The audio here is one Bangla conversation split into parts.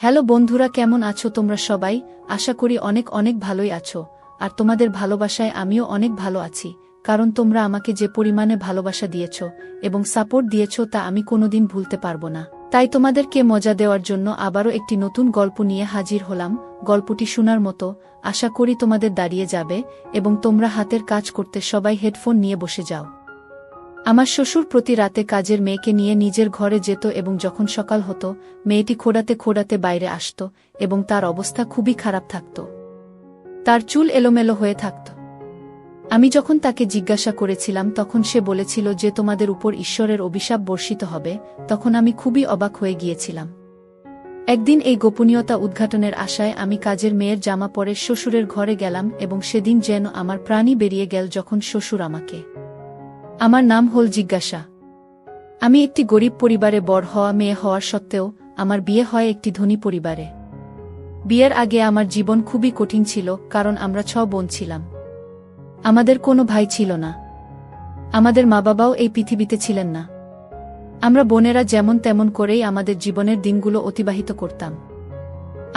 হ্যালো বন্ধুরা, কেমন আছো তোমরা সবাই? আশা করি অনেক অনেক ভালোই আছো। আর তোমাদের ভালোবাসায় আমিও অনেক ভালো আছি, কারণ তোমরা আমাকে যে পরিমাণে ভালোবাসা দিয়েছো এবং সাপোর্ট দিয়েছো তা আমি কোনোদিন ভুলতে পারবো না। তাই তোমাদেরকে মজা দেওয়ার জন্য আবারও একটি নতুন গল্প নিয়ে হাজির হলাম। গল্পটি শোনার মতো, আশা করি তোমাদের দাঁড়িয়ে যাবে এবং তোমরা হাতের কাজ করতে সবাই হেডফোন নিয়ে বসে যাও। আমার শ্বশুর প্রতি রাতে কাজের মেয়েকে নিয়ে নিজের ঘরে যেত এবং যখন সকাল হতো মেয়েটি খোঁড়াতে খোঁড়াতে বাইরে আসত এবং তার অবস্থা খুবই খারাপ থাকত। তার চুল এলোমেলো হয়ে থাকত। আমি যখন তাকে জিজ্ঞাসা করেছিলাম তখন সে বলেছিল যে তোমাদের উপর ঈশ্বরের অভিশাপ বর্ষিত হবে। তখন আমি খুবই অবাক হয়ে গিয়েছিলাম। একদিন এই গোপনীয়তা উদ্ঘাটনের আশায় আমি কাজের মেয়ের জামা পরে শ্বশুরের ঘরে গেলাম এবং সেদিন যেন আমার প্রাণই বেরিয়ে গেল যখন শ্বশুর আমাকে। আমার নাম হল জিজ্ঞাসা। আমি একটি গরিব পরিবারে বড় হওয়া মেয়ে হওয়ার সত্ত্বেও আমার বিয়ে হয় একটি ধনী পরিবারে। বিয়ের আগে আমার জীবন খুবই কঠিন ছিল, কারণ আমরা 6 বোন ছিলাম। আমাদের কোনো ভাই ছিল না। আমাদের মা বাবাও এই পৃথিবীতে ছিলেন না। আমরা বোনেরা যেমন তেমন করেই আমাদের জীবনের দিনগুলো অতিবাহিত করতাম।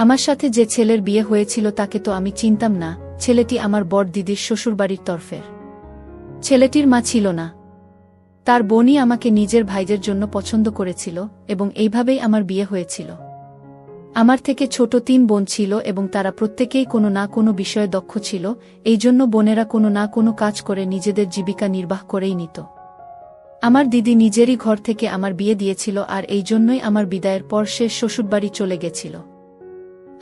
আমার সাথে যে ছেলের বিয়ে হয়েছিল তাকে তো আমি চিনতাম না। ছেলেটি আমার বড় দিদির শ্বশুরবাড়ির তরফের। ছেলেটির মা ছিল না। তার বোনই আমাকে নিজের ভাইদের জন্য পছন্দ করেছিল এবং এইভাবেই আমার বিয়ে হয়েছিল। আমার থেকে ছোট 3 বোন ছিল এবং তারা প্রত্যেকেই কোনো না কোনো বিষয়ে দক্ষ ছিল। এই জন্য বোনেরা কোনো না কোনো কাজ করে নিজেদের জীবিকা নির্বাহ করেই নিত। আমার দিদি নিজেরই ঘর থেকে আমার বিয়ে দিয়েছিল, আর এই জন্যই আমার বিদায়ের পর সে শ্বশুরবাড়ি চলে গেছিল।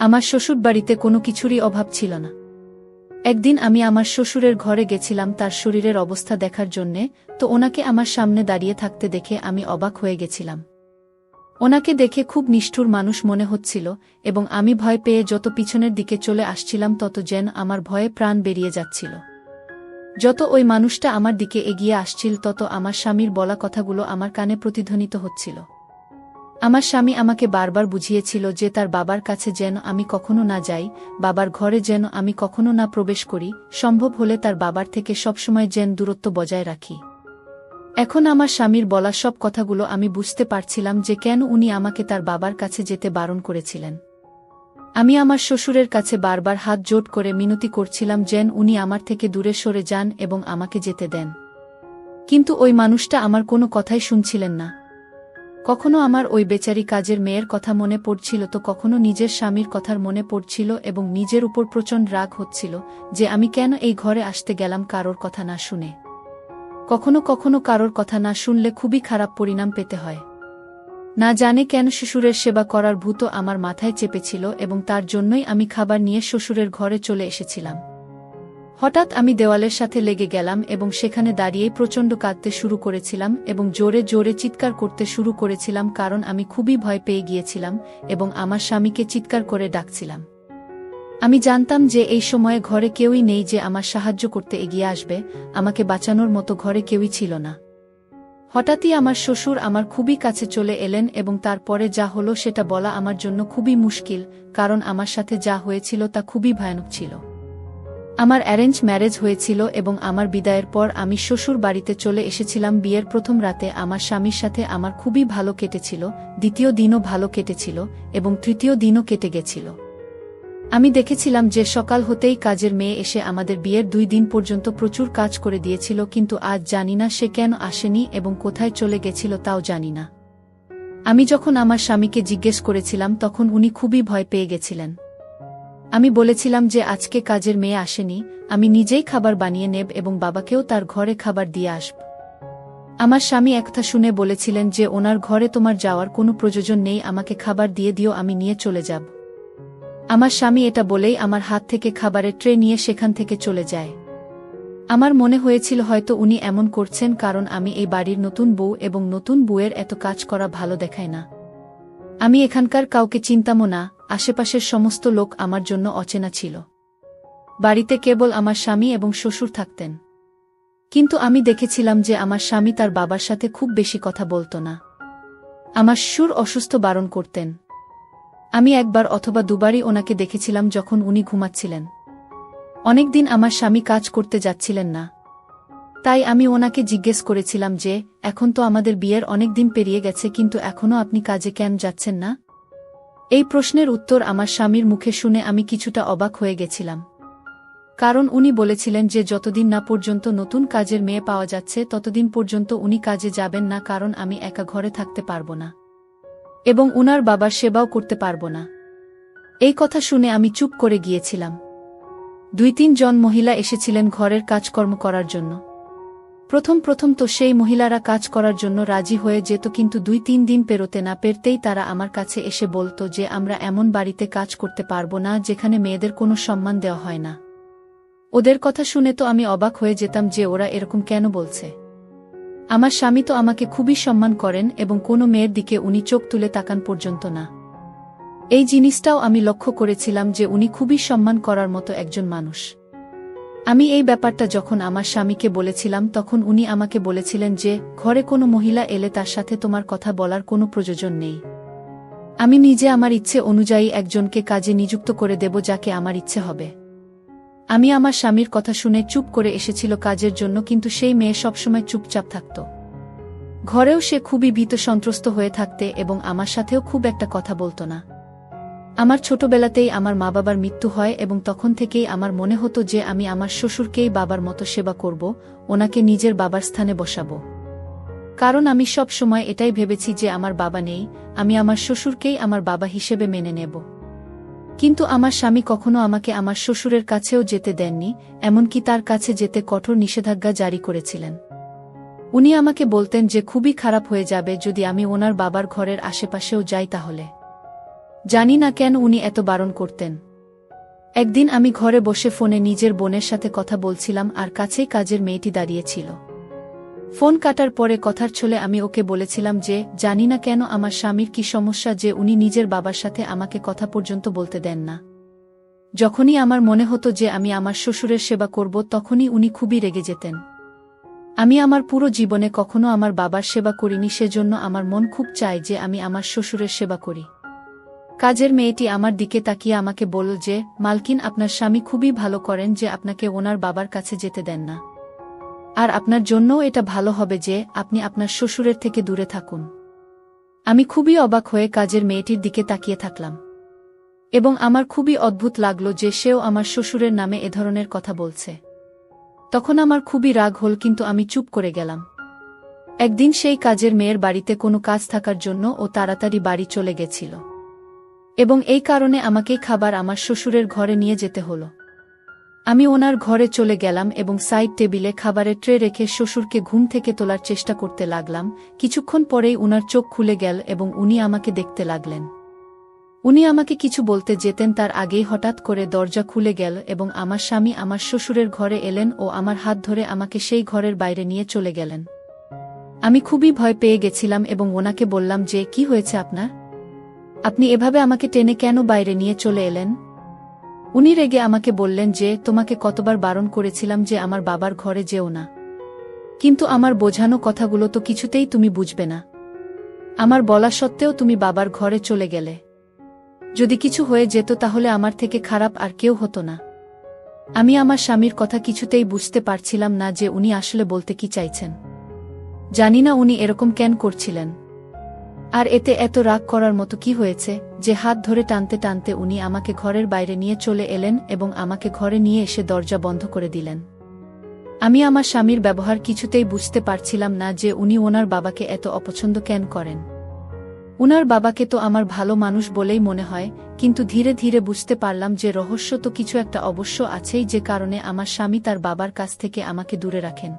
আমার শ্বশুরবাড়িতে কোনো কিছুরই অভাব ছিল না। একদিন আমি আমার শ্বশুরের ঘরে গেছিলাম তার শরীরের অবস্থা দেখার জন্যে, তো ওনাকে আমার সামনে দাঁড়িয়ে থাকতে দেখে আমি অবাক হয়ে গেছিলাম। ওনাকে দেখে খুব নিষ্ঠুর মানুষ মনে হচ্ছিল এবং আমি ভয় পেয়ে যত পিছনের দিকে চলে আসছিলাম তত যেন আমার ভয়ে প্রাণ বেরিয়ে যাচ্ছিল। যত ওই মানুষটা আমার দিকে এগিয়ে আসছিল তত আমার স্বামীর বলা কথাগুলো আমার কানে প্রতিধ্বনিত হচ্ছিল। আমার স্বামী আমাকে বারবার বুঝিয়েছিল যে তার বাবার কাছে যেন আমি কখনো না যাই, বাবার ঘরে যেন আমি কখনো না প্রবেশ করি, সম্ভব হলে তার বাবার থেকে সবসময় যেন দূরত্ব বজায় রাখি। এখন আমার স্বামীর বলা সব কথাগুলো আমি বুঝতে পারছিলাম যে কেন উনি আমাকে তার বাবার কাছে যেতে বারণ করেছিলেন। আমি আমার শ্বশুরের কাছে বারবার হাত জোড় করে মিনতি করছিলাম যেন উনি আমার থেকে দূরে সরে যান এবং আমাকে যেতে দেন। কিন্তু ওই মানুষটা আমার কোনো কথাই শুনছিলেন না। কখনো আমার ওই বেচারি কাজের মেয়ের কথা মনে পড়ছিল, তো কখনো নিজের স্বামীর কথার মনে পড়ছিল এবং নিজের উপর প্রচণ্ড রাগ হচ্ছিল যে আমি কেন এই ঘরে আসতে গেলাম কারোর কথা না শুনে। কখনো কখনো কারোর কথা না শুনলে খুবই খারাপ পরিণাম পেতে হয়। না জানে কেন শ্বশুরের সেবা করার ভূত আমার মাথায় চেপেছিল এবং তার জন্যই আমি খাবার নিয়ে শ্বশুরের ঘরে চলে এসেছিলাম। হঠাৎ আমি দেওয়ালের সাথে লেগে গেলাম এবং সেখানে দাঁড়িয়েই প্রচণ্ড কাঁদতে শুরু করেছিলাম এবং জোরে জোরে চিৎকার করতে শুরু করেছিলাম, কারণ আমি খুবই ভয় পেয়ে গিয়েছিলাম এবং আমার স্বামীকে চিৎকার করে ডাকছিলাম। আমি জানতাম যে এই সময়ে ঘরে কেউই নেই যে আমার সাহায্য করতে এগিয়ে আসবে, আমাকে বাঁচানোর মতো ঘরে কেউই ছিল না। হঠাৎই আমার শ্বশুর আমার খুবই কাছে চলে এলেন এবং তারপরে যা হলো সেটা বলা আমার জন্য খুবই মুশকিল, কারণ আমার সাথে যা হয়েছিল তা খুবই ভয়ানক ছিল। আমার অ্যারেঞ্জ ম্যারেজ হয়েছিল এবং আমার বিদায়ের পর আমি শ্বশুর বাড়িতে চলে এসেছিলাম। বিয়ের প্রথম রাতে আমার স্বামীর সাথে আমার খুবই ভালো কেটেছিল, দ্বিতীয় দিনও ভালো কেটেছিল এবং তৃতীয় দিনও কেটে গেছিল। আমি দেখেছিলাম যে সকাল হতেই কাজের মেয়ে এসে আমাদের বিয়ের 2 দিন পর্যন্ত প্রচুর কাজ করে দিয়েছিল, কিন্তু আজ জানি না সে কেন আসেনি এবং কোথায় চলে গেছিল তাও জানি না। আমি যখন আমার স্বামীকে জিজ্ঞেস করেছিলাম তখন উনি খুবই ভয় পেয়ে গেছিলেন। আমি বলেছিলাম যে আজকে কাজের মেয়ে আসেনি, আমি নিজেই খাবার বানিয়ে নেব এবং বাবাকেও তার ঘরে খাবার দিয়ে আসব। আমার স্বামী একথা শুনে বলেছিলেন যে ওনার ঘরে তোমার যাওয়ার কোনো প্রয়োজন নেই, আমাকে খাবার দিয়ে দিও, আমি নিয়ে চলে যাব। আমার স্বামী এটা বলেই আমার হাত থেকে খাবারের ট্রে নিয়ে সেখান থেকে চলে যায়। আমার মনে হয়েছিল হয়তো উনি এমন করছেন কারণ আমি এই বাড়ির নতুন বউ এবং নতুন বউয়ের এত কাজ করা ভালো দেখায় না। আমি এখানকার কাউকে চিনতামও না, আশেপাশের সমস্ত লোক আমার জন্য অচেনা ছিল। বাড়িতে কেবল আমার স্বামী এবং শ্বশুর থাকতেন। কিন্তু আমি দেখেছিলাম যে আমার স্বামী তার বাবার সাথে খুব বেশি কথা বলত না। আমার শ্বশুর অসুস্থ বারণ করতেন। আমি একবার অথবা দুবারই ওনাকে দেখেছিলাম যখন উনি ঘুমাচ্ছিলেন। অনেকদিন আমার স্বামী কাজ করতে যাচ্ছিলেন না। তাই আমি ওনাকে জিজ্ঞেস করেছিলাম যে এখন তো আমাদের বিয়ের অনেক দিন পেরিয়ে গেছে, কিন্তু এখনও আপনি কাজে কেন যাচ্ছেন না? এই প্রশ্নের উত্তর আমার স্বামীর মুখে শুনে আমি কিছুটা অবাক হয়ে গেছিলাম। কারণ উনি বলেছিলেন যে যতদিন না পর্যন্ত নতুন কাজের মেয়ে পাওয়া যাচ্ছে ততদিন পর্যন্ত উনি কাজে যাবেন না, কারণ আমি একা ঘরে থাকতে পারব না এবং উনার বাবার সেবাও করতে পারব না। এই কথা শুনে আমি চুপ করে গিয়েছিলাম। 2-3 জন মহিলা এসেছিলেন ঘরের কাজকর্ম করার জন্য। প্রথম তো সেই মহিলারা কাজ করার জন্য রাজি হয়ে যেত, কিন্তু 2-3 দিন পেরোতে না পেরতেই তারা আমার কাছে এসে বলত যে আমরা এমন বাড়িতে কাজ করতে পারব না যেখানে মেয়েদের কোনো সম্মান দেওয়া হয় না। ওদের কথা শুনে তো আমি অবাক হয়ে যেতাম যে ওরা এরকম কেন বলছে। আমার স্বামী তো আমাকে খুবই সম্মান করেন এবং কোনো মেয়ের দিকে উনি চোখ তুলে তাকান পর্যন্ত না। এই জিনিসটাও আমি লক্ষ্য করেছিলাম যে উনি খুবই সম্মান করার মতো একজন মানুষ। আমি এই ব্যাপারটা যখন আমার স্বামীকে বলেছিলাম তখন উনি আমাকে বলেছিলেন যে ঘরে কোনো মহিলা এলে তার সাথে তোমার কথা বলার কোনো প্রয়োজন নেই। আমি নিজে আমার ইচ্ছে অনুযায়ী একজনকে কাজে নিযুক্ত করে দেব যাকে আমার ইচ্ছে হবে। আমি আমার স্বামীর কথা শুনে চুপ করে এসেছিল কাজের জন্য, কিন্তু সেই মেয়ে সবসময় চুপচাপ থাকত। ঘরেও সে খুবই ভীত সন্ত্রস্ত হয়ে থাকতে এবং আমার সাথেও খুব একটা কথা বলতো না। আমার ছোটবেলাতেই আমার মা বাবার মৃত্যু হয় এবং তখন থেকেই আমার মনে হতো যে আমি আমার শ্বশুরকেই বাবার মতো সেবা করব, ওনাকে নিজের বাবার স্থানে বসাবো। কারণ আমি সব সময় এটাই ভেবেছি যে আমার বাবা নেই, আমি আমার শ্বশুরকেই আমার বাবা হিসেবে মেনে নেব। কিন্তু আমার স্বামী কখনো আমাকে আমার শ্বশুরের কাছেও যেতে দেননি, এমনকি তার কাছে যেতে কঠোর নিষেধাজ্ঞা জারি করেছিলেন। উনি আমাকে বলতেন যে খুবই খারাপ হয়ে যাবে যদি আমি ওনার বাবার ঘরের আশেপাশেও যাই তাহলে। জানি না কেন উনি এত বারণ করতেন। একদিন আমি ঘরে বসে ফোনে নিজের বোনের সাথে কথা বলছিলাম আর কাছেই কাজের মেয়েটি দাঁড়িয়েছিল। ফোন কাটার পরে কথার ছলে আমি ওকে বলেছিলাম যে জানি না কেন আমার স্বামীর কি সমস্যা যে উনি নিজের বাবার সাথে আমাকে কথা পর্যন্ত বলতে দেন না। যখনই আমার মনে হতো যে আমি আমার শ্বশুরের সেবা করব তখনই উনি খুবই রেগে যেতেন। আমি আমার পুরো জীবনে কখনো আমার বাবার সেবা করিনি, সেজন্য আমার মন খুব চায় যে আমি আমার শ্বশুরের সেবা করি। কাজের মেয়েটি আমার দিকে তাকিয়ে আমাকে বলল যে মালকিন, আপনার স্বামী খুবই ভালো করেন যে আপনাকে ওনার বাবার কাছে যেতে দেন না। আর আপনার জন্যও এটা ভালো হবে যে আপনি আপনার শ্বশুরের থেকে দূরে থাকুন। আমি খুবই অবাক হয়ে কাজের মেয়েটির দিকে তাকিয়ে থাকলাম এবং আমার খুবই অদ্ভুত লাগলো যে সেও আমার শ্বশুরের নামে এ ধরনের কথা বলছে। তখন আমার খুবই রাগ হল, কিন্তু আমি চুপ করে গেলাম। একদিন সেই কাজের মেয়ের বাড়িতে কোনো কাজ থাকার জন্য ও তাড়াতাড়ি বাড়ি চলে গেছিল এবং এই কারণে আমাকেই খাবার আমার শ্বশুরের ঘরে নিয়ে যেতে হলো। আমি ওনার ঘরে চলে গেলাম এবং সাইড টেবিলে খাবারের ট্রে রেখে শ্বশুরকে ঘুম থেকে তোলার চেষ্টা করতে লাগলাম। কিছুক্ষণ পরেই উনার চোখ খুলে গেল এবং উনি আমাকে দেখতে লাগলেন। উনি আমাকে কিছু বলতে যেতেন তার আগেই হঠাৎ করে দরজা খুলে গেল এবং আমার স্বামী আমার শ্বশুরের ঘরে এলেন ও আমার হাত ধরে আমাকে সেই ঘরের বাইরে নিয়ে চলে গেলেন। আমি খুবই ভয় পেয়ে গেছিলাম এবং ওনাকে বললাম যে কি হয়েছে আপনার? আপনি এভাবে আমাকে টেনে কেন বাইরে নিয়ে চলে এলেন? উনি রেগে আমাকে বললেন যে তোমাকে কতবার বারণ করেছিলাম যে আমার বাবার ঘরে যেও না, কিন্তু আমার বোঝানো কথাগুলো তো কিছুতেই তুমি বুঝবে না। আমার বলা সত্ত্বেও তুমি বাবার ঘরে চলে গেলে। যদি কিছু হয়ে যেত তাহলে আমার থেকে খারাপ আর কেউ হতো না। আমি আমার স্বামীর কথা কিছুতেই বুঝতে পারছিলাম না যে উনি আসলে বলতে কি চাইছেন। জানি না উনি এরকম কেন করছিলেন। আর এতে এত রাগ করার মতো কি হয়েছে যে হাত ধরে টানতে টানতে উনি আমাকে ঘরের বাইরে নিয়ে চলে এলেন এবং আমাকে ঘরে নিয়ে এসে দরজা বন্ধ করে দিলেন। আমি আমার স্বামীর ব্যবহার কিছুতেই বুঝতে পারছিলাম না যে উনি ওনার বাবাকে এত অপছন্দ কেন করেন। উনার বাবাকে তো আমার ভালো মানুষ বলেই মনে হয়, কিন্তু ধীরে ধীরে বুঝতে পারলাম যে রহস্য তো কিছু একটা অবশ্য আছেই, যে কারণে আমার স্বামী তার বাবার কাছ থেকে আমাকে দূরে রাখেন।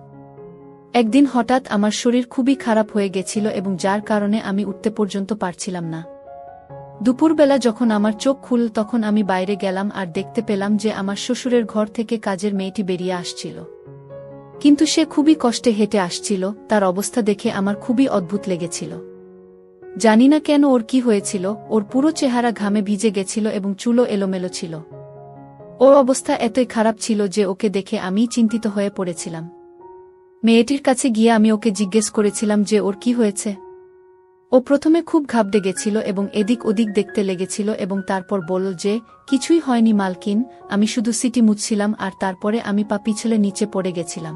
একদিন হঠাৎ আমার শরীর খুবই খারাপ হয়ে গেছিল এবং যার কারণে আমি উঠতে পর্যন্ত পারছিলাম না। দুপুরবেলা যখন আমার চোখ খুলল তখন আমি বাইরে গেলাম আর দেখতে পেলাম যে আমার শ্বশুরের ঘর থেকে কাজের মেয়েটি বেরিয়ে আসছিল। কিন্তু সে খুবই কষ্টে হেঁটে আসছিল। তার অবস্থা দেখে আমার খুবই অদ্ভুত লেগেছিল। জানি না কেন ওর কি হয়েছিল, ওর পুরো চেহারা ঘামে ভিজে গেছিল এবং চুলও এলোমেলো ছিল। ওর অবস্থা এতই খারাপ ছিল যে ওকে দেখে আমি চিন্তিত হয়ে পড়েছিলাম। মেয়েটির কাছে গিয়ে আমি ওকে জিজ্ঞেস করেছিলাম যে ওর কি হয়েছে। ও প্রথমে খুব ঘাবড়ে গেছিল এবং এদিক ওদিক দেখতে লেগেছিল এবং তারপর বলল যে কিছুই হয়নি মালকিন, আমি শুধু সিটি মুছছিলাম আর তারপরে আমি পা পিছলে নিচে পড়ে গেছিলাম।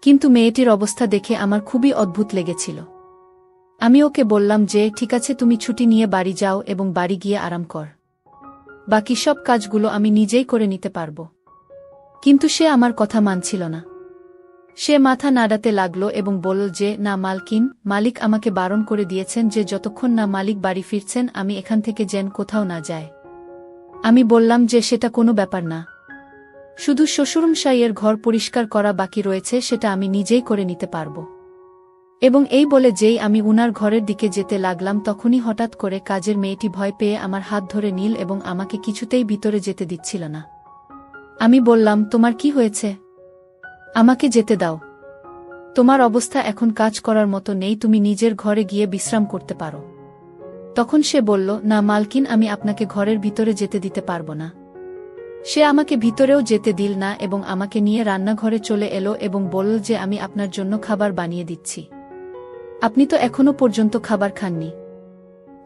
কিন্তু মেয়েটির অবস্থা দেখে আমার খুবই অদ্ভুত লেগেছিল। আমি ওকে বললাম যে ঠিক আছে, তুমি ছুটি নিয়ে বাড়ি যাও এবং বাড়ি গিয়ে আরাম কর। বাকি সব কাজগুলো আমি নিজেই করে নিতে পারব। কিন্তু সে আমার কথা মানছিল না। সে মাথা নাড়াতে লাগল এবং বলল যে না মালকিন, মালিক আমাকে বারণ করে দিয়েছেন যে যতক্ষণ না মালিক বাড়ি ফিরছেন আমি এখান থেকে যেন কোথাও না যায়। আমি বললাম যে সেটা কোনো ব্যাপার না, শুধু শ্বশুরমশাইয়ের ঘর পরিষ্কার করা বাকি রয়েছে, সেটা আমি নিজেই করে নিতে পারব। এবং এই বলে যেই আমি উনার ঘরের দিকে যেতে লাগলাম তখনই হঠাৎ করে কাজের মেয়েটি ভয় পেয়ে আমার হাত ধরে নিল এবং আমাকে কিছুতেই ভিতরে যেতে দিচ্ছিল না। আমি বললাম, তোমার কি হয়েছে? আমাকে যেতে দাও। তোমার অবস্থা এখন কাজ করার মতো নেই, তুমি নিজের ঘরে গিয়ে বিশ্রাম করতে পারো। তখন সে বলল, না মালকিন, আমি আপনাকে ঘরের ভিতরে যেতে দিতে পারব না। সে আমাকে ভিতরেও যেতে দিল না এবং আমাকে নিয়ে রান্নাঘরে চলে এলো এবং বলল যে আমি আপনার জন্য খাবার বানিয়ে দিচ্ছি। আপনি তো এখনো পর্যন্ত খাবার খাননি।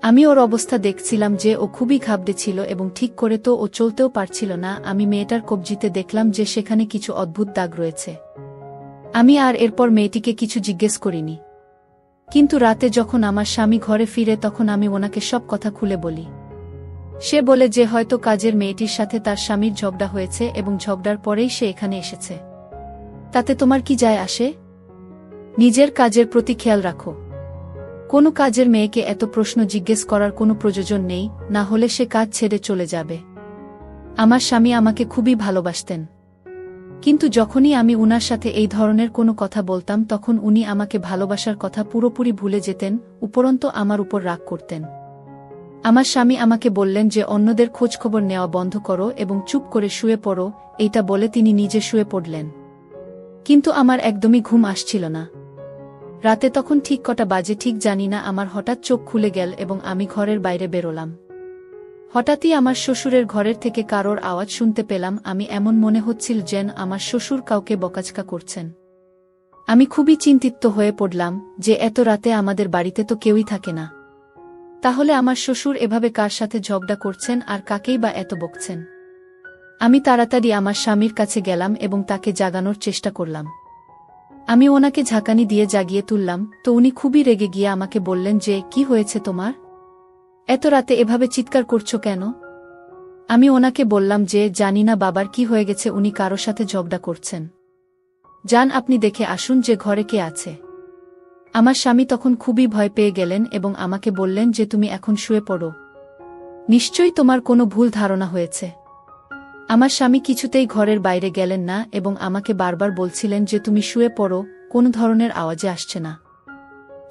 আমি ওর অবস্থা দেখছিলাম যে ও খুবই ঘাবড়েছিল এবং ঠিক করে তো ও চলতেও পারছিল না। আমি মেয়েটার কবজিতে দেখলাম যে সেখানে কিছু অদ্ভুত দাগ রয়েছে। আমি আর এরপর মেয়েটিকে কিছু জিজ্ঞেস করিনি। কিন্তু রাতে যখন আমার স্বামী ঘরে ফিরে তখন আমি ওনাকে সব কথা খুলে বলি। সে বলে যে হয়তো কাজের মেয়েটির সাথে তার স্বামীর ঝগড়া হয়েছে এবং ঝগড়ার পরেই সে এখানে এসেছে। তাতে তোমার কি যায় আসে? নিজের কাজের প্রতি খেয়াল রাখো। কোনো কাজের মেয়েকে এত প্রশ্ন জিজ্ঞেস করার কোনো প্রয়োজন নেই, না হলে সে কাজ ছেড়ে চলে যাবে। আমার স্বামী আমাকে খুবই ভালোবাসতেন, কিন্তু যখনই আমি উনার সাথে এই ধরনের কোনো কথা বলতাম তখন উনি আমাকে ভালোবাসার কথা পুরোপুরি ভুলে যেতেন, উপরন্তু আমার উপর রাগ করতেন। আমার স্বামী আমাকে বললেন যে অন্যদের খোঁজখবর নেওয়া বন্ধ করো এবং চুপ করে শুয়ে পড়ো। এইটা বলে তিনি নিজে শুয়ে পড়লেন। কিন্তু আমার একদমই ঘুম আসছিল না। রাতে তখন ঠিক কটা বাজে ঠিক জানি না, আমার হঠাৎ চোখ খুলে গেল এবং আমি ঘরের বাইরে বেরোলাম। হঠাৎই আমার শ্বশুরের ঘরের থেকে কারোর আওয়াজ শুনতে পেলাম। আমি এমন মনে হচ্ছিল যেন আমার শ্বশুর কাউকে বকাঝকা করছেন। আমি খুবই চিন্তিত হয়ে পড়লাম যে এত রাতে আমাদের বাড়িতে তো কেউই থাকে না। তাহলে আমার শ্বশুর এভাবে কার সাথে ঝগড়া করছেন আর কাকেই বা এত বকছেন? আমি তাড়াতাড়ি আমার স্বামীর কাছে গেলাম এবং তাকে জাগানোর চেষ্টা করলাম। আমি ওনাকে ঝাঁকানি দিয়ে জাগিয়ে তুললাম, তো উনি খুবই রেগে গিয়ে আমাকে বললেন যে কি হয়েছে তোমার? এত রাতে এভাবে চিৎকার করছো কেন? আমি ওনাকে বললাম যে জানি না বাবার কি হয়ে গেছে, উনি কারো সাথে ঝগড়া করছেন। যান আপনি দেখে আসুন যে ঘরে কে আছে। আমার স্বামী তখন খুবই ভয় পেয়ে গেলেন এবং আমাকে বললেন যে তুমি এখন শুয়ে পড়ো, নিশ্চয়ই তোমার কোনো ভুল ধারণা হয়েছে। আমার স্বামী কিছুতেই ঘরের বাইরে গেলেন না এবং আমাকে বারবার বলছিলেন যে তুমি শুয়ে পড়ো, কোনো ধরনের আওয়াজে আসছে না।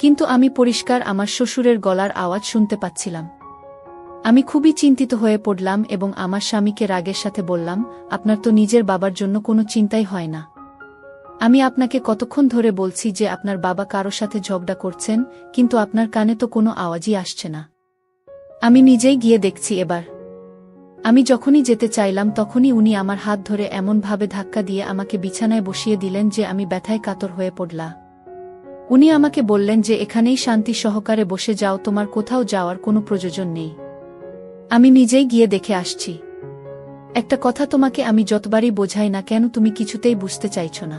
কিন্তু আমি পরিষ্কার আমার শ্বশুরের গলার আওয়াজ শুনতে পাচ্ছিলাম। আমি খুবই চিন্তিত হয়ে পড়লাম এবং আমার স্বামীকে রাগের সাথে বললাম, আপনার তো নিজের বাবার জন্য কোনো চিন্তাই হয় না। আমি আপনাকে কতক্ষণ ধরে বলছি যে আপনার বাবা কারো সাথে ঝগড়া করছেন, কিন্তু আপনার কানে তো কোনো আওয়াজই আসছে না। আমি নিজেই গিয়ে দেখছি এবার। আমি যখনই যেতে চাইলাম তখনই উনি আমার হাত ধরে এমনভাবে ধাক্কা দিয়ে আমাকে বিছানায় বসিয়ে দিলেন যে আমি ব্যথায় কাতর হয়ে পড়লাম। উনি আমাকে বললেন যে এখানেই শান্তি সহকারে বসে যাও, তোমার কোথাও যাওয়ার কোনো প্রয়োজন নেই। আমি নিজেই গিয়ে দেখে আসছি। একটা কথা তোমাকে আমি যতবারই বোঝাই না কেন তুমি কিছুতেই বুঝতে চাইছ না।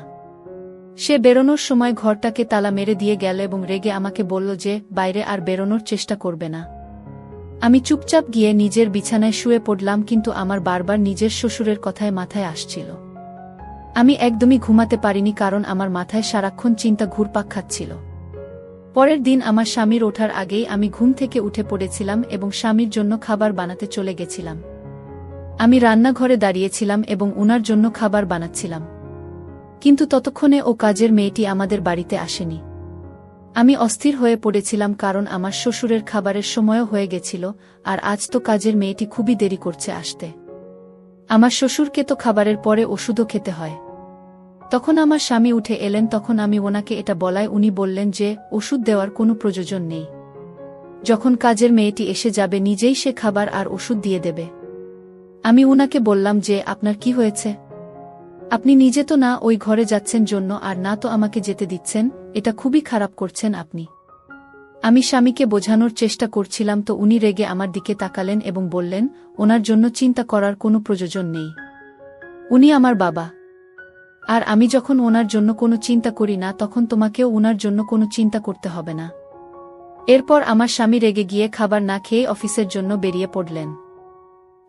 সে বেরোনোর সময় ঘরটাকে তালা মেরে দিয়ে গেল এবং রেগে আমাকে বলল যে বাইরে আর বেরোনোর চেষ্টা করবে না। আমি চুপচাপ গিয়ে নিজের বিছানায় শুয়ে পড়লাম, কিন্তু আমার বারবার নিজের শ্বশুরের কথায় মাথায় আসছিল। আমি একদমই ঘুমাতে পারিনি কারণ আমার মাথায় সারাক্ষণ চিন্তা ঘুরপাক খাচ্ছিল। পরের দিন আমার স্বামীর ওঠার আগেই আমি ঘুম থেকে উঠে পড়েছিলাম এবং স্বামীর জন্য খাবার বানাতে চলে গেছিলাম। আমি রান্নাঘরে দাঁড়িয়েছিলাম এবং উনার জন্য খাবার বানাচ্ছিলাম, কিন্তু ততক্ষণে ও কাজের মেয়েটি আমাদের বাড়িতে আসেনি। আমি অস্থির হয়ে পড়েছিলাম কারণ আমার শ্বশুরের খাবারের সময়ও হয়ে গেছিল, আর আজ তো কাজের মেয়েটি খুবই দেরি করছে আসতে। আমার শ্বশুরকে তো খাবারের পরে ওষুধও খেতে হয়। তখন আমার স্বামী উঠে এলেন, তখন আমি ওনাকে এটা বলায় উনি বললেন যে ওষুধ দেওয়ার কোনো প্রয়োজন নেই। যখন কাজের মেয়েটি এসে যাবে নিজেই সে খাবার আর ওষুধ দিয়ে দেবে। আমি ওনাকে বললাম যে আপনার কি হয়েছে? আপনি নিজে তো না ওই ঘরে যাচ্ছেন জন্য আর না তো আমাকে যেতে দিচ্ছেন, এটা খুবই খারাপ করছেন আপনি। আমি স্বামীকে বোঝানোর চেষ্টা করছিলাম, তো উনি রেগে আমার দিকে তাকালেন এবং বললেন ওনার জন্য চিন্তা করার কোনো প্রয়োজন নেই। উনি আমার বাবা, আর আমি যখন ওনার জন্য কোনো চিন্তা করি না তখন তোমাকেও ওনার জন্য কোনো চিন্তা করতে হবে না। এরপর আমার স্বামী রেগে গিয়ে খাবার না খেয়ে অফিসের জন্য বেরিয়ে পড়লেন।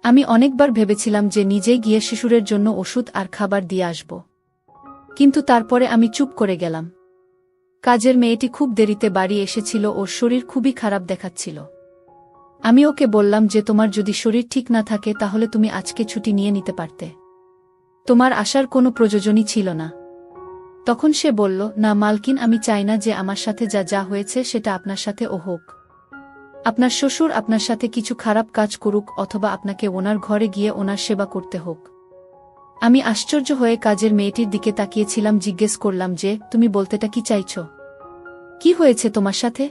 আমি অনেকবার ভেবেছিলাম যে নিজেই গিয়ে শিশুরের জন্য ওষুধ আর খাবার দিয়ে আসব, কিন্তু তারপরে আমি চুপ করে গেলাম। কাজের মেয়েটি খুব দেরিতে বাড়ি এসেছিল, ওর শরীর খুবই খারাপ দেখাচ্ছিল। আমি ওকে বললাম যে তোমার যদি শরীর ঠিক না থাকে তাহলে তুমি আজকে ছুটি নিয়ে নিতে পারতে, তোমার আসার কোনো প্রয়োজনই ছিল না। তখন সে বলল, না মালকিন, আমি চাই না যে আমার সাথে যা যা হয়েছে সেটা আপনার সাথেও হোক। আপনার শ্বশুর আপনার সাথে কিছু খারাপ কাজ করুক অথবা আপনাকে ওনার ঘরে গিয়ে ওনার সেবা করতে হোক। আমি আশ্চর্য হয়ে কাজের মেয়েটির দিকে তাকিয়েছিলাম, জিজ্ঞেস করলাম যে তুমি বলতেটা কি চাইছ? কি হয়েছে তোমার সাথে?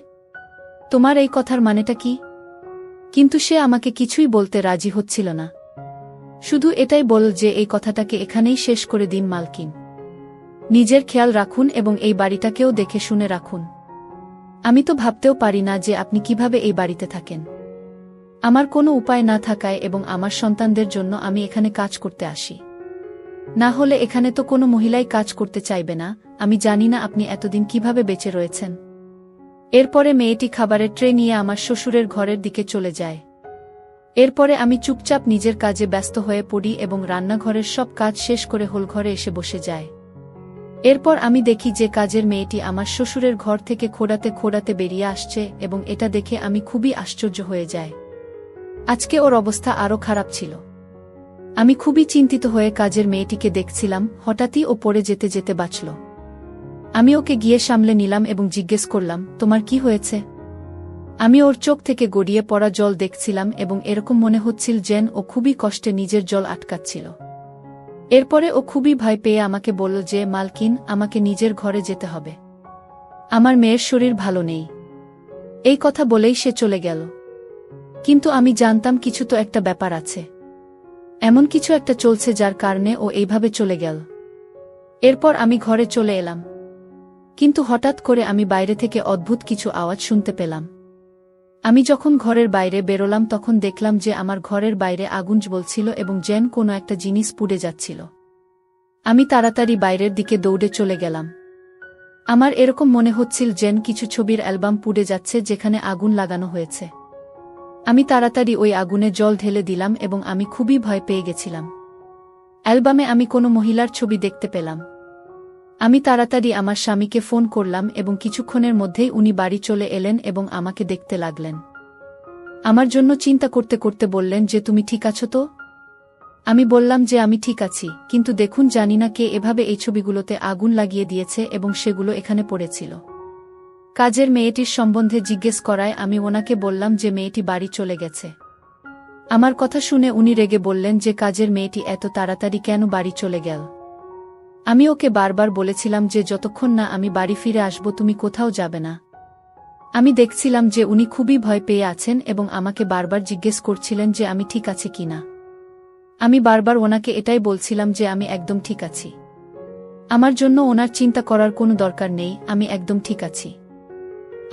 তোমার এই কথার মানেটা কি? কিন্তু সে আমাকে কিছুই বলতে রাজি হচ্ছিল না, শুধু এটাই বলল যে এই কথাটাকে এখানেই শেষ করে দিন মালকিন। নিজের খেয়াল রাখুন এবং এই বাড়িটাকেও দেখে শুনে রাখুন। আমি তো ভাবতেও পারি না যে আপনি কিভাবে এই বাড়িতে থাকেন। আমার কোনো উপায় না থাকায় এবং আমার সন্তানদের জন্য আমি এখানে কাজ করতে আসি, না হলে এখানে তো কোনো মহিলাই কাজ করতে চাইবে না। আমি জানি না আপনি এতদিন কিভাবে বেঁচে রয়েছেন। এরপরে মেয়েটি খাবারের ট্রে নিয়ে আমার শ্বশুরের ঘরের দিকে চলে যায়। এরপরে আমি চুপচাপ নিজের কাজে ব্যস্ত হয়ে পড়ি এবং রান্নাঘরের সব কাজ শেষ করে হোলঘরে এসে বসে যায়। এরপর আমি দেখি যে কাজের মেয়েটি আমার শ্বশুরের ঘর থেকে খোঁড়াতে খোঁড়াতে বেরিয়ে আসছে এবং এটা দেখে আমি খুবই আশ্চর্য হয়ে যাই। আজকে ওর অবস্থা আরও খারাপ ছিল। আমি খুবই চিন্তিত হয়ে কাজের মেয়েটিকে দেখছিলাম, হঠাৎই ও পড়ে যেতে যেতে বাঁচল। আমি ওকে গিয়ে সামলে নিলাম এবং জিজ্ঞেস করলাম, তোমার কি হয়েছে? আমি ওর চোখ থেকে গড়িয়ে পড়া জল দেখছিলাম এবং এরকম মনে হচ্ছিল যেন ও খুবই কষ্টে নিজের জল আটকাচ্ছিল। এরপরে ও খুবই ভয় পেয়ে আমাকে বলল যে মালকিন, আমাকে নিজের ঘরে যেতে হবে, আমার মেয়ের শরীর ভালো নেই। এই কথা বলেই সে চলে গেল। কিন্তু আমি জানতাম কিছু তো একটা ব্যাপার আছে, এমন কিছু একটা চলছে যার কারণে ও এইভাবে চলে গেল। এরপর আমি ঘরে চলে এলাম, কিন্তু হঠাৎ করে আমি বাইরে থেকে অদ্ভুত কিছু আওয়াজ শুনতে পেলাম। আমি যখন ঘরের বাইরে বেরোলাম তখন দেখলাম যে আমার ঘরের বাইরে আগুন জ্বলছিল এবং যেন কোনো একটা জিনিস পুড়ে যাচ্ছিল। আমি তাড়াতাড়ি বাইরের দিকে দৌড়ে চলে গেলাম। আমার এরকম মনে হচ্ছিল যেন কিছু ছবির অ্যালবাম পুড়ে যাচ্ছে যেখানে আগুন লাগানো হয়েছে। আমি তাড়াতাড়ি ওই আগুনে জল ঢেলে দিলাম এবং আমি খুবই ভয় পেয়ে গেছিলাম। অ্যালবামে আমি কোনো মহিলার ছবি দেখতে পেলাম। আমি তাড়াতাড়ি আমার স্বামীকে ফোন করলাম এবং কিছুক্ষণের মধ্যেই উনি বাড়ি চলে এলেন এবং আমাকে দেখতে লাগলেন। আমার জন্য চিন্তা করতে করতে বললেন যে তুমি ঠিক আছো তো? আমি বললাম যে আমি ঠিক আছি, কিন্তু দেখুন জানি না কে এভাবে এই ছবিগুলোতে আগুন লাগিয়ে দিয়েছে এবং সেগুলো এখানে পড়েছিল। কাজের মেয়েটির সম্বন্ধে জিজ্ঞেস করায় আমি ওনাকে বললাম যে মেয়েটি বাড়ি চলে গেছে। আমার কথা শুনে উনি রেগে বললেন যে কাজের মেয়েটি এত তাড়াতাড়ি কেন বাড়ি চলে গেল। আমি ওকে বারবার বলেছিলাম যে যতক্ষণ না আমি বাড়ি ফিরে আসব তুমি কোথাও যাবে না। আমি দেখছিলাম যে উনি খুবই ভয় পেয়ে আছেন এবং আমাকে বারবার জিজ্ঞেস করছিলেন যে আমি ঠিক আছি কিনা। আমি বারবার ওনাকে এটাই বলছিলাম যে আমি একদম ঠিক আছি, আমার জন্য ওনার চিন্তা করার কোনো দরকার নেই, আমি একদম ঠিক আছি।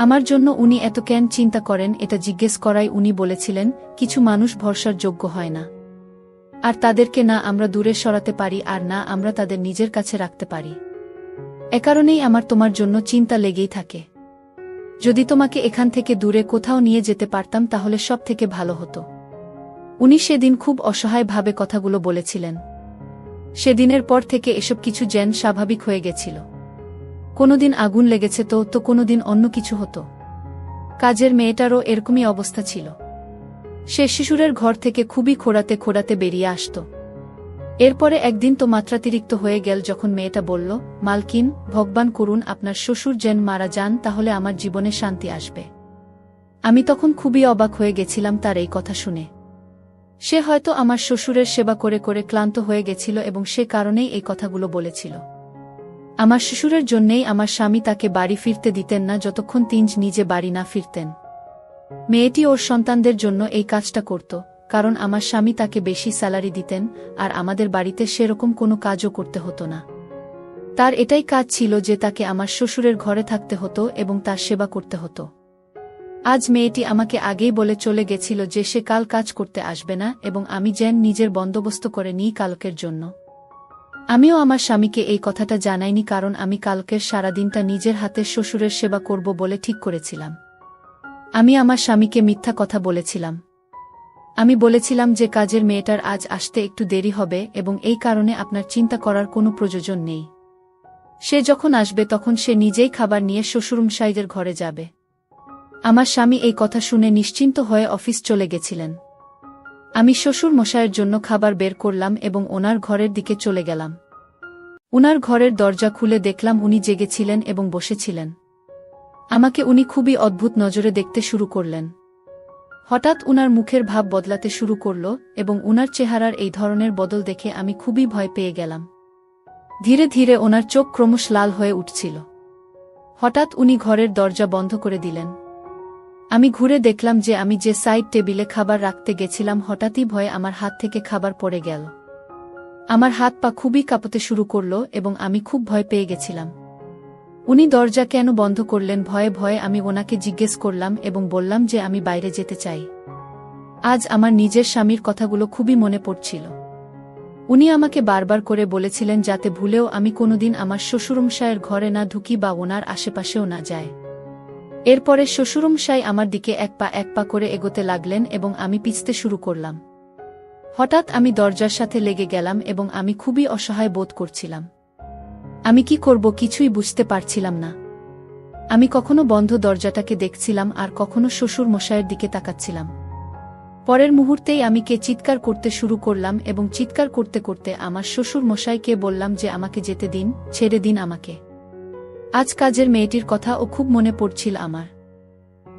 আমার জন্য উনি এত কেন চিন্তা করেন এটা জিজ্ঞেস করায় উনি বলেছিলেন, কিছু মানুষ ভরসার যোগ্য হয় না, আর তাদেরকে না আমরা দূরে সরাতে পারি আর না আমরা তাদের নিজের কাছে রাখতে পারি। এ কারণেই আমার তোমার জন্য চিন্তা লেগেই থাকে। যদি তোমাকে এখান থেকে দূরে কোথাও নিয়ে যেতে পারতাম তাহলে সব থেকে ভালো হতো। উনি সেদিন খুব অসহায়ভাবে কথাগুলো বলেছিলেন। সেদিনের পর থেকে এসব কিছু যেন স্বাভাবিক হয়ে গেছিল। কোনোদিন আগুন লেগেছে তো কোনোদিন অন্য কিছু হতো। কাজের মেয়েটারও এরকমই অবস্থা ছিল। সে শিশুরের ঘর থেকে খুবই খোঁড়াতে খোঁড়াতে বেরিয়ে আসত। এরপরে একদিন তো মাত্রাতিরিক্ত হয়ে গেল যখন মেয়েটা বলল, মালকিন, ভগবান করুন আপনার শ্বশুর যেন মারা যান, তাহলে আমার জীবনে শান্তি আসবে। আমি তখন খুবই অবাক হয়ে গেছিলাম তার এই কথা শুনে। সে হয়তো আমার শ্বশুরের সেবা করে করে ক্লান্ত হয়ে গেছিল এবং সে কারণেই এই কথাগুলো বলেছিল। আমার শ্বশুরের জন্যেই আমার স্বামী তাকে বাড়ি ফিরতে দিতেন না যতক্ষণ তিনি নিজে বাড়ি না ফিরতেন। মেয়েটি ওর সন্তানদের জন্য এই কাজটা করত, কারণ আমার স্বামী তাকে বেশি স্যালারি দিতেন আর আমাদের বাড়িতে সেরকম কোনো কাজও করতে হতো না। তার এটাই কাজ ছিল যে তাকে আমার শ্বশুরের ঘরে থাকতে হতো এবং তার সেবা করতে হতো। আজ মেয়েটি আমাকে আগেই বলে চলে গেছিল যে সে কাল কাজ করতে আসবে না এবং আমি যেন নিজের বন্দোবস্ত করে নিই কালকের জন্য। আমিও আমার স্বামীকে এই কথাটা জানাইনি, কারণ আমি কালকের সারাদিনটা নিজের হাতে শ্বশুরের সেবা করব বলে ঠিক করেছিলাম। আমি আমার স্বামীকে মিথ্যা কথা বলেছিলাম। আমি বলেছিলাম যে কাজের মেয়েটার আজ আসতে একটু দেরি হবে এবং এই কারণে আপনার চিন্তা করার কোনো প্রয়োজন নেই। সে যখন আসবে তখন সে নিজেই খাবার নিয়ে শ্বশুরমশাইদের ঘরে যাবে। আমার স্বামী এই কথা শুনে নিশ্চিন্ত হয়ে অফিস চলে গেছিলেন। আমি শ্বশুর মশাইয়ের জন্য খাবার বের করলাম এবং ওনার ঘরের দিকে চলে গেলাম। উনার ঘরের দরজা খুলে দেখলাম উনি জেগেছিলেন এবং বসেছিলেন। আমাকে উনি খুবই অদ্ভুত নজরে দেখতে শুরু করলেন। হঠাৎ উনার মুখের ভাব বদলাতে শুরু করল এবং উনার চেহারার এই ধরনের বদল দেখে আমি খুবই ভয় পেয়ে গেলাম। ধীরে ধীরে ওনার চোখ ক্রমশ লাল হয়ে উঠছিল। হঠাৎ উনি ঘরের দরজা বন্ধ করে দিলেন। আমি ঘুরে দেখলাম যে আমি যে সাইড টেবিলে খাবার রাখতে গেছিলাম হঠাৎই ভয়ে আমার হাত থেকে খাবার পড়ে গেল। আমার হাত পা খুবই কাঁপতে শুরু করল এবং আমি খুব ভয় পেয়ে গেছিলাম। উনি দরজা কেন বন্ধ করলেন ভয়ে ভয়ে আমি ওনাকে জিজ্ঞেস করলাম এবং বললাম যে আমি বাইরে যেতে চাই। আজ আমার নিজের স্বামীর কথাগুলো খুবই মনে পড়ছিল। উনি আমাকে বারবার করে বলেছিলেন যাতে ভুলেও আমি কোনোদিন আমার শ্বশুরমশায়ের ঘরে না ঢুকি বা ওনার আশেপাশেও না যায়। এরপরে শ্বশুরমশাই আমার দিকে এক পা করে এগোতে লাগলেন এবং আমি পিছতে শুরু করলাম। হঠাৎ আমি দরজার সাথে লেগে গেলাম এবং আমি খুবই অসহায় বোধ করছিলাম। আমি কি করব কিছুই বুঝতে পারছিলাম না। আমি কখনো বন্ধ দরজাটাকে দেখছিলাম আর কখনো শ্বশুর মশাইয়ের দিকে তাকাচ্ছিলাম। পরের মুহূর্তেই আমি চিৎকার করতে শুরু করলাম এবং চিৎকার করতে করতে আমার শ্বশুর মশাইকে বললাম যে আমাকে যেতে দিন, ছেড়ে দিন আমাকে। আজ কাজের মেয়েটির কথাও খুব মনে পড়ছিল আমার।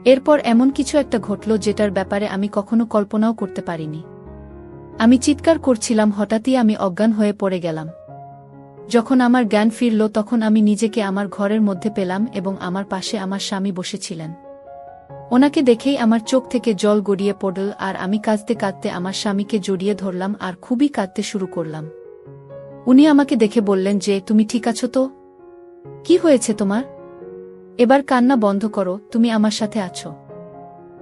এরপর এমন কিছু একটা ঘটল যেটার ব্যাপারে আমি কখনো কল্পনাও করতে পারিনি। আমি চিৎকার করছিলাম, হঠাৎই আমি অজ্ঞান হয়ে পড়ে গেলাম। যখন আমার জ্ঞান ফিরল তখন আমি নিজেকে আমার ঘরের মধ্যে পেলাম এবং আমার পাশে আমার স্বামী বসেছিলেন। ওনাকে দেখেই আমার চোখ থেকে জল গড়িয়ে পড়ল আর আমি কাঁদতে কাঁদতে আমার স্বামীকে জড়িয়ে ধরলাম আর খুবই কাঁদতে শুরু করলাম। উনি আমাকে দেখে বললেন যে তুমি ঠিক আছো তো? কি হয়েছে তোমার? এবার কান্না বন্ধ করো, তুমি আমার সাথে আছো।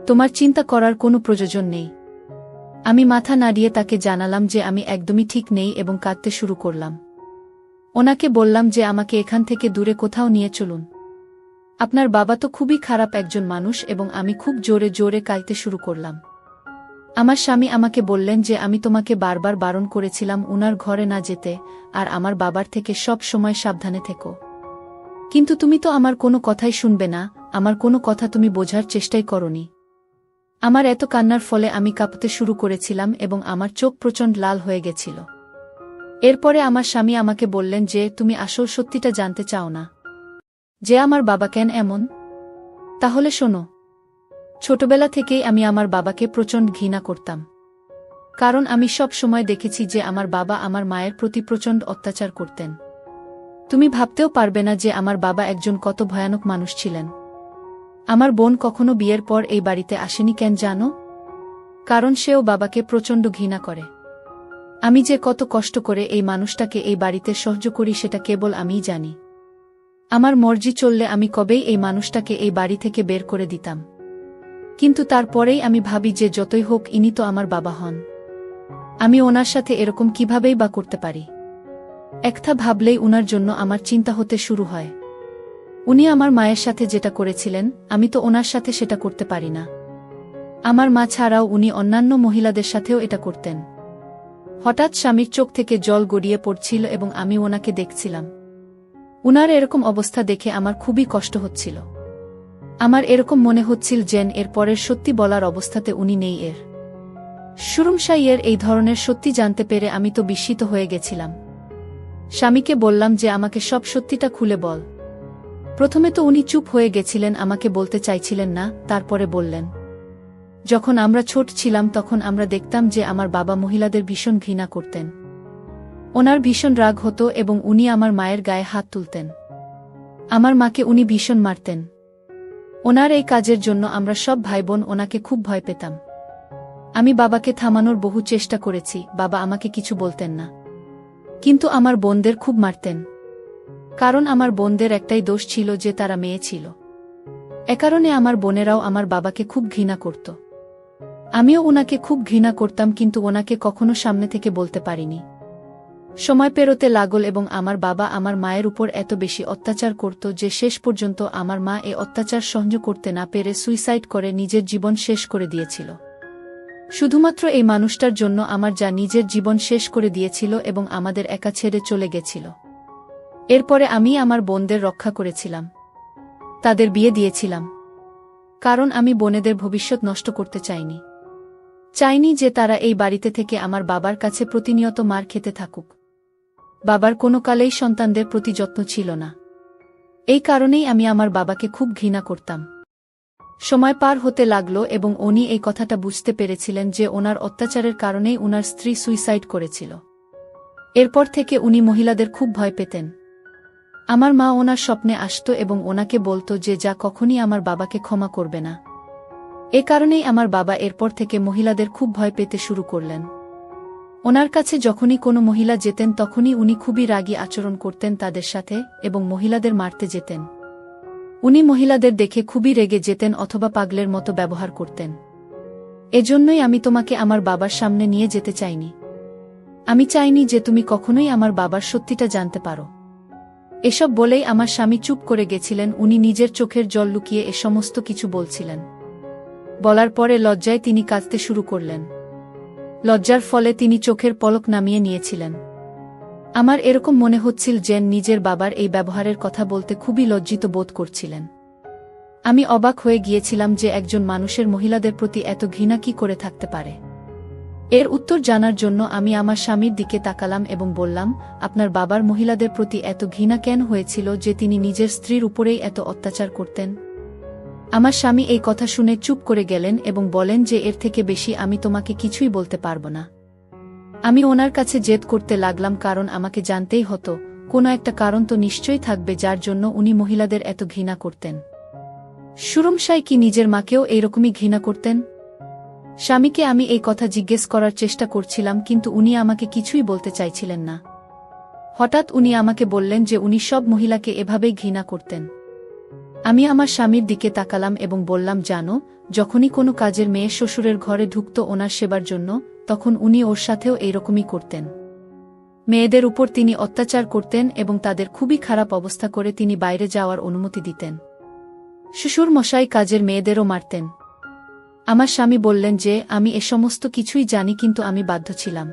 তোমার চিন্তা করার কোনো প্রয়োজন নেই। আমি মাথা নাড়িয়ে তাকে জানালাম যে আমি একদমই ঠিক নেই এবং কাঁদতে শুরু করলাম। ওনাকে বললাম যে আমাকে এখান থেকে দূরে কোথাও নিয়ে চলুন। আপনার বাবা তো খুবই খারাপ একজন মানুষ এবং আমি খুব জোরে জোরে কাঁদতে শুরু করলাম। আমার স্বামী আমাকে বললেন যে আমি তোমাকে বারবার বারণ করেছিলাম উনার ঘরে না যেতে আর আমার বাবার থেকে সব সময় সাবধানে থেকো। কিন্তু তুমি তো আমার কোনো কথাই শুনবে না, আমার কোনো কথা তুমি বোঝার চেষ্টাই করনি। আমার এত কান্নার ফলে আমি কাঁপতে শুরু করেছিলাম এবং আমার চোখ প্রচণ্ড লাল হয়ে গেছিল। এরপরে আমার স্বামী আমাকে বললেন যে তুমি আসল সত্যিটা জানতে চাও না, যে আমার বাবা কেন এমন? তাহলে শোনো। ছোটবেলা থেকেই আমি আমার বাবাকে প্রচণ্ড ঘৃণা করতাম। কারণ আমি সব সময় দেখেছি যে আমার বাবা আমার মায়ের প্রতি প্রচণ্ড অত্যাচার করতেন। তুমি ভাবতেও পারবে না যে আমার বাবা একজন কত ভয়ানক মানুষ ছিলেন। আমার বোন কখনো বিয়ের পর এই বাড়িতে আসেনি কেন জানো? কারণ সেও বাবাকে প্রচণ্ড ঘৃণা করে। আমি যে কত কষ্ট করে এই মানুষটাকে এই বাড়িতে সহ্য করি সেটা কেবল আমিই জানি। আমার মর্জি চললে আমি কবেই এই মানুষটাকে এই বাড়ি থেকে বের করে দিতাম। কিন্তু তারপরেই আমি ভাবি যে যতই হোক ইনি তো আমার বাবা হন। আমি ওনার সাথে এরকম কিভাবেই বা করতে পারি? একটা ভাবলেই উনার জন্য আমার চিন্তা হতে শুরু হয়। উনি আমার মায়ের সাথে যেটা করেছিলেন আমি তো ওনার সাথে সেটা করতে পারি না। আমার মা ছাড়াও উনি অন্যান্য মহিলাদের সাথেও এটা করতেন। হঠাৎ স্বামীর চোখ থেকে জল গড়িয়ে পড়ছিল এবং আমি ওনাকে দেখছিলাম। উনার এরকম অবস্থা দেখে আমার খুবই কষ্ট হচ্ছিল। আমার এরকম মনে হচ্ছিল যেন এর পরের সত্যি বলার অবস্থাতে উনি নেই। এর শ্বশুরমশাইয়ের এই ধরনের সত্যি জানতে পেরে আমি তো বিস্মিত হয়ে গেছিলাম। স্বামীকে বললাম যে আমাকে সব সত্যিটা খুলে বল। প্রথমে তো উনি চুপ হয়ে গেছিলেন, আমাকে বলতে চাইছিলেন না। তারপরে বললেন, যখন আমরা ছোট ছিলাম তখন আমরা দেখতাম যে আমার বাবা মহিলাদের ভীষণ ঘৃণা করতেন। ওনার ভীষণ রাগ হতো এবং উনি আমার মায়ের গায়ে হাত তুলতেন। আমার মাকে উনি ভীষণ মারতেন। ওনার এই কাজের জন্য আমরা সব ভাইবোন ওনাকে খুব ভয় পেতাম। আমি বাবাকে থামানোর বহু চেষ্টা করেছি, বাবা আমাকে কিছু বলতেন না। কিন্তু আমার বোনদের খুব মারতেন। কারণ আমার বোনদের একটাই দোষ ছিল যে তারা মেয়ে ছিল। এ কারণে আমার বোনেরাও আমার বাবাকে খুব ঘৃণা করত। আমিও ওনাকে খুব ঘৃণা করতাম, কিন্তু ওনাকে কখনো সামনে থেকে বলতে পারিনি। সময় পেরোতে লাগল এবং আমার বাবা আমার মায়ের উপর এত বেশি অত্যাচার করত যে শেষ পর্যন্ত আমার মা এ অত্যাচার সহ্য করতে না পেরে সুইসাইড করে নিজের জীবন শেষ করে দিয়েছিল। শুধুমাত্র এই মানুষটার জন্য আমার যা নিজের জীবন শেষ করে দিয়েছিল এবং আমাদের একা ছেড়ে চলে গেছিল। এরপরে আমি আমার বোনদের রক্ষা করেছিলাম, তাদের বিয়ে দিয়েছিলাম, কারণ আমি বোনেদের ভবিষ্যৎ নষ্ট করতে চাইনি যে তারা এই বাড়িতে থেকে আমার বাবার কাছে প্রতিনিয়ত মার খেতে থাকুক। বাবার কোনো কালেই সন্তানদের প্রতি যত্ন ছিল না। এই কারণেই আমি আমার বাবাকে খুব ঘৃণা করতাম। সময় পার হতে লাগল এবং উনি এই কথাটা বুঝতে পেরেছিলেন যে ওনার অত্যাচারের কারণেই উনার স্ত্রী সুইসাইড করেছিল। এরপর থেকে উনি মহিলাদের খুব ভয় পেতেন। আমার মা ওনার স্বপ্নে আসত এবং ওনাকে বলত যে যা কখনই আমার বাবাকে ক্ষমা করবে না। এ কারণেই আমার বাবা এরপর থেকে মহিলাদের খুব ভয় পেতে শুরু করলেন। ওনার কাছে যখনই কোনো মহিলা যেতেন তখনই উনি খুবই রাগী আচরণ করতেন তাদের সাথে এবং মহিলাদের মারতে যেতেন। উনি মহিলাদের দেখে খুবই রেগে যেতেন অথবা পাগলের মতো ব্যবহার করতেন। এজন্যই আমি তোমাকে আমার বাবার সামনে নিয়ে যেতে চাইনি। আমি চাইনি যে তুমি কখনোই আমার বাবার সত্যিটা জানতে পারো। এসব বলেই আমার স্বামী চুপ করে গেছিলেন। উনি নিজের চোখের জল লুকিয়ে এ সমস্ত কিছু বলছিলেন। বলার পরে লজ্জায় তিনি কাঁদতে শুরু করলেন। লজ্জার ফলে তিনি চোখের পলক নামিয়ে নিয়েছিলেন। আমার এরকম মনে হচ্ছিল যেন নিজের বাবার এই ব্যবহারের কথা বলতে খুবই লজ্জিত বোধ করছিলেন। আমি অবাক হয়ে গিয়েছিলাম যে একজন মানুষের মহিলাদের প্রতি এত ঘৃণা কি করে থাকতে পারে। এর উত্তর জানার জন্য আমি আমার স্বামীর দিকে তাকালাম এবং বললাম, আপনার বাবার মহিলাদের প্রতি এত ঘৃণা কেন হয়েছিল যে তিনি নিজের স্ত্রীর উপরেই এত অত্যাচার করতেন? আমার স্বামী এই কথা শুনে চুপ করে গেলেন এবং বলেন যে এর থেকে বেশি আমি তোমাকে কিছুই বলতে পারব না। আমি ওনার কাছে জেদ করতে লাগলাম কারণ আমাকে জানতেই হতো কোনো একটা কারণ তো নিশ্চয়ই থাকবে যার জন্য উনি মহিলাদের এত ঘৃণা করতেন। সুরমশাই কি নিজের মাকেও এইরকমই ঘৃণা করতেন? স্বামীকে আমি এই কথা জিজ্ঞেস করার চেষ্টা করছিলাম কিন্তু উনি আমাকে কিছুই বলতে চাইছিলেন না। হঠাৎ উনি আমাকে বললেন যে উনি সব মহিলাকে এভাবেই ঘৃণা করতেন। আমি আমার স্বামীর দিকে তাকালাম এবং বললাম, জানো, যখনই কোনো কাজের মেয়ে শ্বশুরের ঘরে ঢুকত ওনার সেবার জন্য তখন উনি ওর সাথেও এইরকমই করতেন। মেয়েদের উপর তিনি অত্যাচার করতেন এবং তাদের খুবই খারাপ অবস্থা করে তিনি বাইরে যাওয়ার অনুমতি দিতেন। শ্বশুর মশাই কাজের মেয়েদেরও মারতেন। আমার স্বামী বললেন যে আমি এ সমস্ত কিছুই জানি কিন্তু আমি বাধ্য ছিলাম।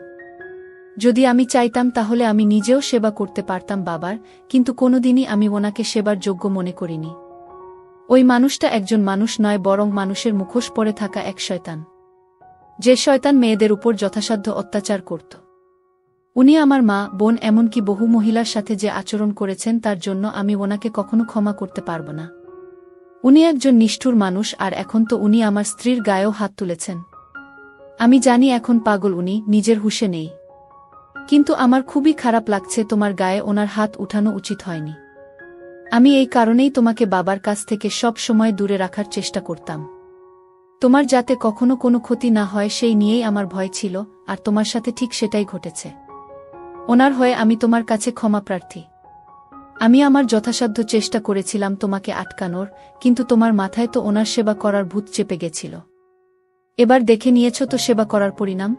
যদি আমি চাইতাম তাহলে আমি নিজেও সেবা করতে পারতাম বাবার, কিন্তু কোনোদিনই আমি ওনাকে সেবার যোগ্য মনে করিনি। ওই মানুষটা একজন মানুষ নয় বরং মানুষের মুখোশ পরে থাকা এক শয়তান, যে শয়তান মেয়েদের উপর যথাসাধ্য অত্যাচার করত। উনি আমার মা, বোন, এমনকি বহু মহিলার সাথে যে আচরণ করেছেন তার জন্য আমি ওনাকে কখনো ক্ষমা করতে পারব না। উনি একজন নিষ্ঠুর মানুষ আর এখন তো উনি আমার স্ত্রীর গায়েও হাত তুলেছেন। আমি জানি এখন পাগল উনি, নিজের হুঁশে নেই, কিন্তু আমার খুবই খারাপ লাগছে তোমার গায়ে ওনার হাত উঠানো উচিত হয়নি। আমি এই কারণেই তোমাকে বাবার কাছ থেকে সব সময় দূরে রাখার চেষ্টা করতাম। তোমার যাতে কখনো কোনো ক্ষতি না হয় সেই নিয়েই আমার ভয় ছিল, আর তোমার সাথে ঠিক সেটাই ঘটেছে। ওনার হয়ে আমি তোমার কাছে ক্ষমা প্রার্থী। আমি আমার যথাসাধ্য চেষ্টা করেছিলাম তোমাকে আটকানোর, কিন্তু তোমার মাথায় তো ওনার সেবা করার ভূত চেপে গেছিল। এবার দেখে নিয়েছ তো সেবা করার পরিণাম।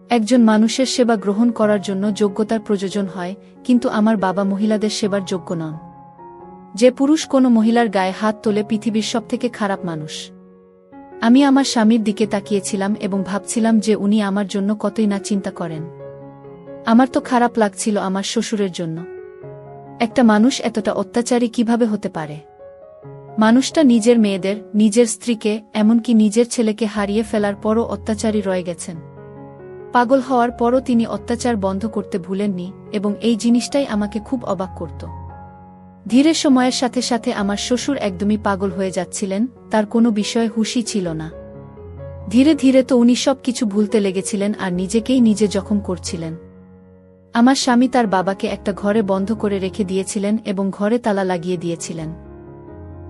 একজন মানুষের সেবা গ্রহণ করার জন্য যোগ্যতার প্রয়োজন হয়, কিন্তু আমার বাবা মহিলাদের সেবার যোগ্য নন। যে পুরুষ কোনো মহিলার গায়ে হাত তোলে পৃথিবীর সবথেকে খারাপ মানুষ। আমি আমার স্বামীর দিকে তাকিয়েছিলাম এবং ভাবছিলাম যে উনি আমার জন্য কতই না চিন্তা করেন। আমার তো খারাপ লাগছিল আমার শ্বশুরের জন্য। একটা মানুষ এতটা অত্যাচারী কিভাবে হতে পারে? মানুষটা নিজের মেয়েদের, নিজের স্ত্রীকে, এমনকি নিজের ছেলেকে হারিয়ে ফেলার পরও অত্যাচারী রয়ে গেছেন। পাগল হওয়ার পরও তিনি অত্যাচার বন্ধ করতে ভুলেননি এবং এই জিনিসটাই আমাকে খুব অবাক করত। ধীরে সময়ের সাথে সাথে আমার শ্বশুর একদমই পাগল হয়ে যাচ্ছিলেন, তার কোনো বিষয়ে হুঁশই ছিল না। ধীরে ধীরে তো উনি সব কিছু ভুলতে লেগেছিলেন আর নিজেকেই নিজে জখম করছিলেন। আমার স্বামী তার বাবাকে একটা ঘরে বন্ধ করে রেখে দিয়েছিলেন এবং ঘরে তালা লাগিয়ে দিয়েছিলেন।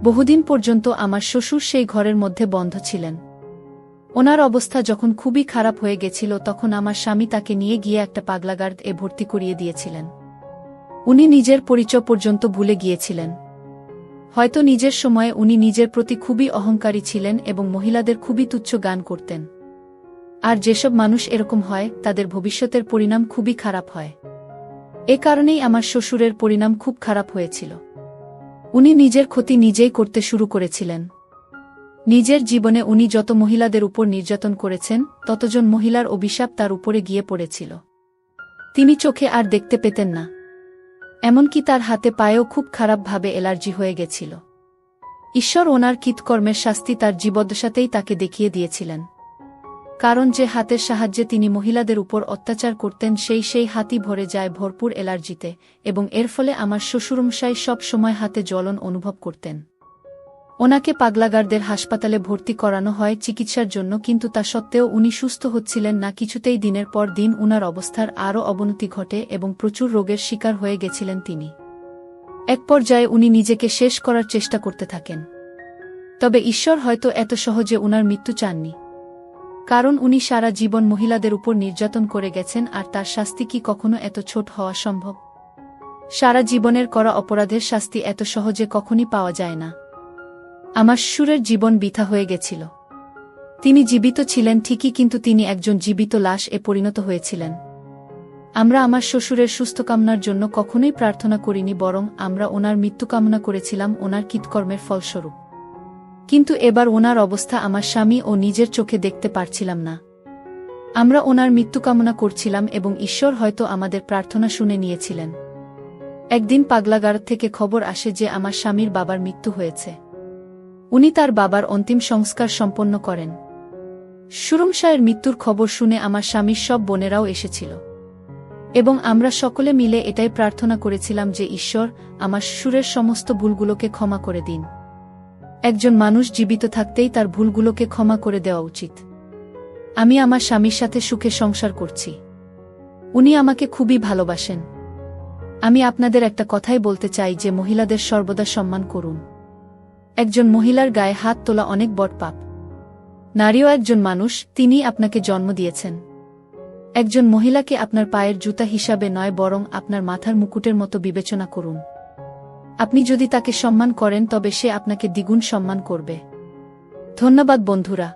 বহুদিন পর্যন্ত আমার শ্বশুর সেই ঘরের মধ্যে বন্ধ ছিলেন। ওনার অবস্থা যখন খুবই খারাপ হয়ে গেছিল তখন আমার স্বামী তাকে নিয়ে গিয়ে একটা পাগলাগার্ডে ভর্তি করিয়ে দিয়েছিলেন। উনি নিজের পরিচয় পর্যন্ত ভুলে গিয়েছিলেন। হয়তো নিজের সময়ে উনি নিজের প্রতি খুবই অহংকারী ছিলেন এবং মহিলাদের খুবই তুচ্ছ জ্ঞান করতেন। আর যেসব মানুষ এরকম হয় তাদের ভবিষ্যতের পরিণাম খুবই খারাপ হয়। এ কারণেই আমার শ্বশুরের পরিণাম খুব খারাপ হয়েছিল। উনি নিজের ক্ষতি নিজেই করতে শুরু করেছিলেন। নিজের জীবনে উনি যত মহিলাদের উপর নির্যাতন করেছেন, ততজন মহিলার অভিশাপ তার উপরে গিয়ে পড়েছিল। তিনি চোখে আর দেখতে পেতেন না। এমনকি তার হাতে পায়েও খুব খারাপভাবে অ্যালার্জি হয়ে গেছিল। ঈশ্বর ওনার কৃতকর্মের শাস্তি তার জীবদ্দশাতেই তাকে দেখিয়ে দিয়েছিলেন। কারণ যে হাতের সাহায্যে তিনি মহিলাদের উপর অত্যাচার করতেন সেই হাতই ভরে যায় ভরপুর অ্যালার্জিতে, এবং এর ফলে আমার শ্বশুরমশাই সব সময় হাতে জ্বলন অনুভব করতেন। ওনাকে পাগলাগারদের হাসপাতালে ভর্তি করানো হয় চিকিৎসার জন্য, কিন্তু তা সত্ত্বেও উনি সুস্থ হচ্ছিলেন না কিছুতেই। দিনের পর দিন উনার অবস্থার আরও অবনতি ঘটে এবং প্রচুর রোগের শিকার হয়ে গেছিলেন তিনি। এক পর্যায়ে উনি নিজেকে শেষ করার চেষ্টা করতে থাকেন। তবে ঈশ্বর হয়তো এত সহজে উনার মৃত্যু চাননি, কারণ উনি সারা জীবন মহিলাদের উপর নির্যাতন করে গেছেন, আর তার শাস্তি কি কখনো এত ছোট হওয়া সম্ভব? সারা জীবনের করা অপরাধের শাস্তি এত সহজে কখনই পাওয়া যায় না। আমার শ্বশুরের জীবন বৃথা হয়ে গেছিল। তিনি জীবিত ছিলেন ঠিকই, কিন্তু তিনি একজন জীবিত লাশ এ পরিণত হয়েছিলেন। আমরা আমার শ্বশুরের সুস্থ কামনার জন্য কখনোই প্রার্থনা করিনি, বরং আমরা ওনার মৃত্যু কামনা করেছিলাম ওনার কৃতকর্মের ফলস্বরূপ। কিন্তু এবার ওনার অবস্থা আমার স্বামী ও নিজের চোখে দেখতে পারছিলাম না। আমরা ওনার মৃত্যু কামনা করছিলাম এবং ঈশ্বর হয়তো আমাদের প্রার্থনা শুনে নিয়েছিলেন। একদিন পাগলাগার থেকে খবর আসে যে আমার স্বামীর বাবার মৃত্যু হয়েছে। উনি তার বাবার অন্তিম সংস্কার সম্পন্ন করেন। সুরমশায়ের মৃত্যুর খবর শুনে আমার স্বামীর সব বোনেরাও এসেছিল, এবং আমরা সকলে মিলে এটাই প্রার্থনা করেছিলাম যে ঈশ্বর, আমার শ্বশুরের সমস্ত ভুলগুলোকে ক্ষমা করে দিন। একজন মানুষ জীবিত থাকতেই তার ভুলগুলোকে ক্ষমা করে দেওয়া উচিত। আমি আমার স্বামীর সাথে সুখে সংসার করছি। উনি আমাকে খুবই ভালোবাসেন। আমি আপনাদের একটা কথাই বলতে চাই যে মহিলাদের সর্বদা সম্মান করুন। একজন মহিলার গায়ে হাত তোলা অনেক বড় পাপ। নারীও একজন মানুষ, তিনি আপনাকে জন্ম দিয়েছেন। একজন মহিলাকে আপনার পায়ের জুতা হিসাবে নয়, বরং আপনার মাথার মুকুটের মতো বিবেচনা করুন। আপনি যদি তাকে সম্মান করেন তবে সে আপনাকে দ্বিগুণ সম্মান করবে। ধন্যবাদ বন্ধুরা।